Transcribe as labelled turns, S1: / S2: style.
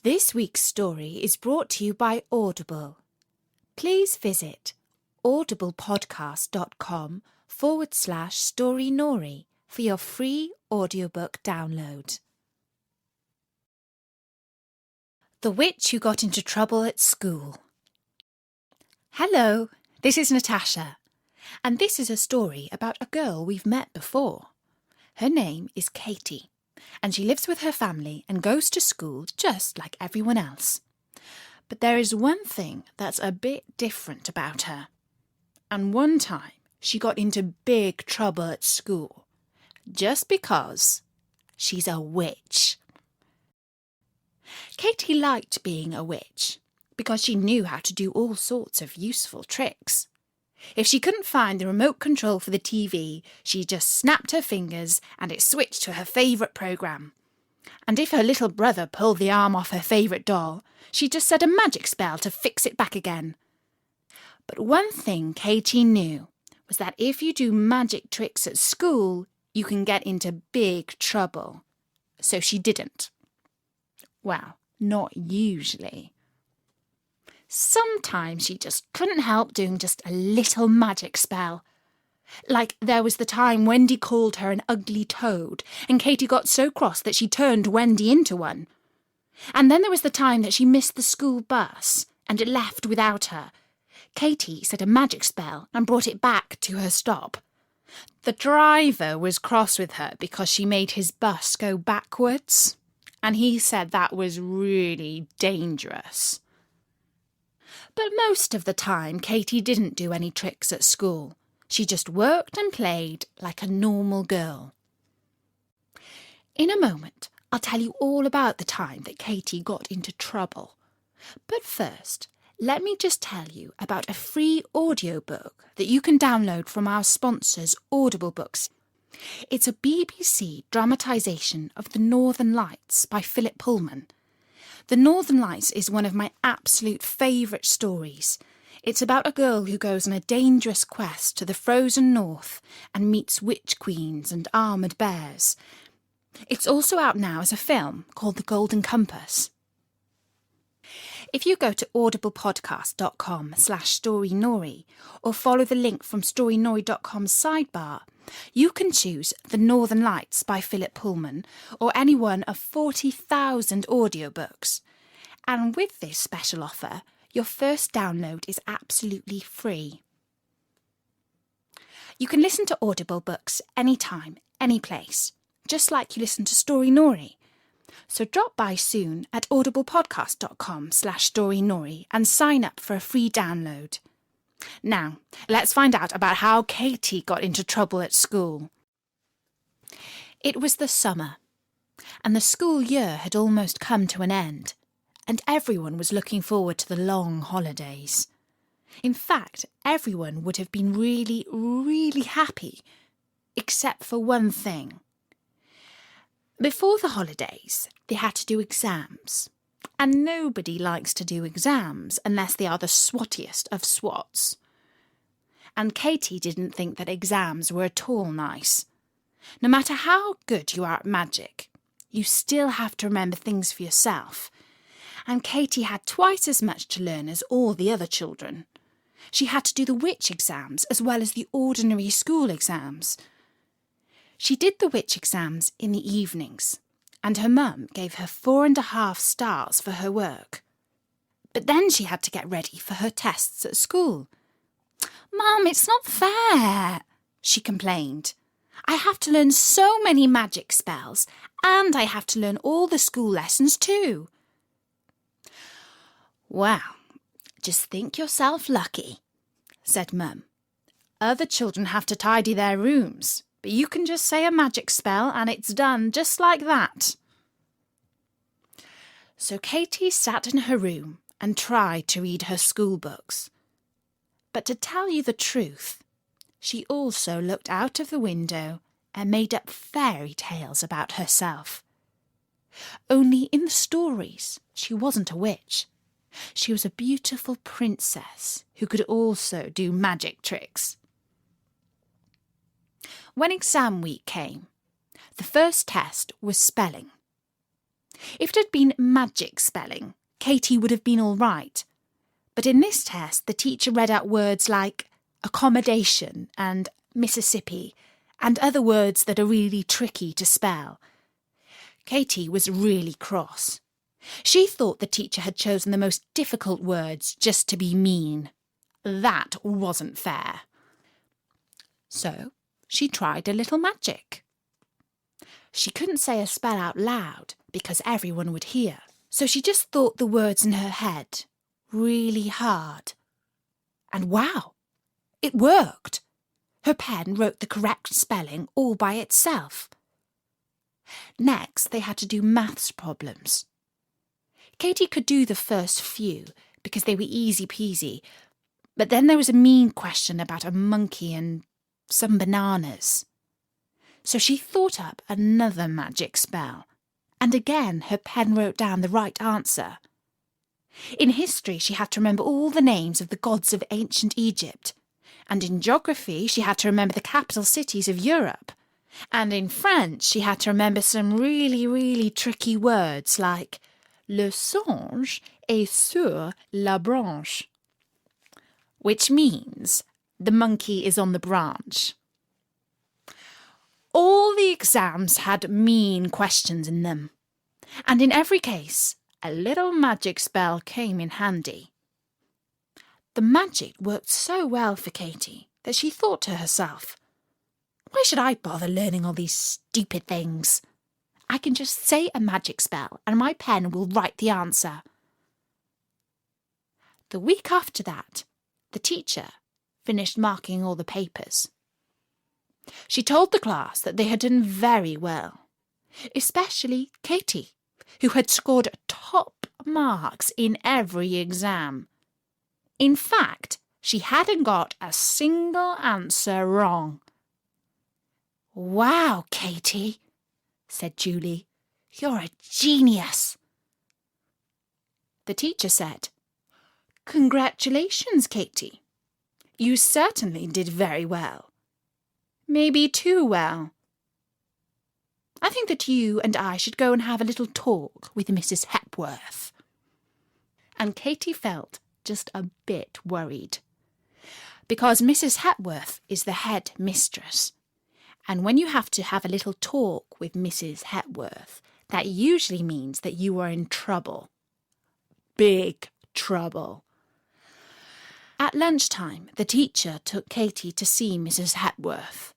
S1: This week's story is brought to you by Audible. Please visit audiblepodcast.com/storynori for your free audiobook download. The Witch Who Got Into Trouble at School. Hello, this is Natasha, and this is a story about a girl we've met before. Her name is Katie, and she lives with her family and goes to school just like everyone else. But there is one thing that's a bit different about her. And one time she got into big trouble at school, just because she's a witch. Katie liked being a witch because she knew how to do all sorts of useful tricks. If she couldn't find the remote control for the TV, she just snapped her fingers and it switched to her favourite programme. And if her little brother pulled the arm off her favourite doll, she just said a magic spell to fix it back again. But one thing Katie knew was that if you do magic tricks at school, you can get into big trouble. So she didn't. Well, not usually. Sometimes she just couldn't help doing just a little magic spell. Like there was the time Wendy called her an ugly toad, and Katie got so cross that she turned Wendy into one. And then there was the time that she missed the school bus, and it left without her. Katie said a magic spell and brought it back to her stop. The driver was cross with her because she made his bus go backwards, and he said that was really dangerous. But most of the time, Katie didn't do any tricks at school. She just worked and played like a normal girl. In a moment, I'll tell you all about the time that Katie got into trouble. But first, let me just tell you about a free audiobook that you can download from our sponsors, Audible Books. It's a BBC dramatisation of The Northern Lights by Philip Pullman. The Northern Lights is one of my absolute favourite stories. It's about a girl who goes on a dangerous quest to the frozen north and meets witch queens and armoured bears. It's also out now as a film called The Golden Compass. If you go to audiblepodcast.com/storynori or follow the link from storynori.com's sidebar, you can choose The Northern Lights by Philip Pullman or any one of 40,000 audiobooks. And with this special offer, your first download is absolutely free. You can listen to Audible books anytime, any place, just like you listen to Story Nori. So drop by soon at audiblepodcast.com/storynori and sign up for a free download. Now, let's find out about how Katie got into trouble at school. It was the summer, and the school year had almost come to an end, and everyone was looking forward to the long holidays. In fact, everyone would have been really, really happy, except for one thing. Before the holidays, they had to do exams, and nobody likes to do exams unless they are the swottiest of swots. And Katie didn't think that exams were at all nice. No matter how good you are at magic, you still have to remember things for yourself. And Katie had twice as much to learn as all the other children. She had to do the witch exams as well as the ordinary school exams. She did the witch exams in the evenings, and her mum gave her 4.5 stars for her work. But then she had to get ready for her tests at school. "Mum, it's not fair," she complained. "I have to learn so many magic spells, and I have to learn all the school lessons too." "Well, just think yourself lucky," said Mum. "Other children have to tidy their rooms, but you can just say a magic spell and it's done just like that." So Katie sat in her room and tried to read her school books. But to tell you the truth, she also looked out of the window and made up fairy tales about herself. Only in the stories, she wasn't a witch. She was a beautiful princess who could also do magic tricks. When exam week came, the first test was spelling. If it had been magic spelling, Katie would have been all right. But in this test, the teacher read out words like accommodation and Mississippi and other words that are really tricky to spell. Katie was really cross. She thought the teacher had chosen the most difficult words just to be mean. That wasn't fair. So she tried a little magic. She couldn't say a spell out loud because everyone would hear, so she just thought the words in her head really hard. And wow, it worked. Her pen wrote the correct spelling all by itself. Next, they had to do maths problems. Katie could do the first few because they were easy peasy, but then there was a mean question about a monkey and some bananas. So she thought up another magic spell, and again her pen wrote down the right answer. In history, she had to remember all the names of the gods of ancient Egypt, and in geography, she had to remember the capital cities of Europe, and in French, she had to remember some really, really tricky words like le singe est sur la branche, which means the monkey is on the branch. All the exams had mean questions in them, and in every case, a little magic spell came in handy. The magic worked so well for Katie that she thought to herself, why should I bother learning all these stupid things? I can just say a magic spell and my pen will write the answer. The week after that, the teacher finished marking all the papers. She told the class that they had done very well, especially Katie, who had scored top marks in every exam. In fact, she hadn't got a single answer wrong. "Wow, Katie," said Julie, "you're a genius." The teacher said, "Congratulations, Katie. You certainly did very well. Maybe too well. I think that you and I should go and have a little talk with Mrs. Hepworth." And Katie felt just a bit worried, because Mrs. Hepworth is the head mistress, and when you have to have a little talk with Mrs. Hepworth, that usually means that you are in trouble. Big trouble. At lunchtime, the teacher took Katie to see Mrs. Hepworth.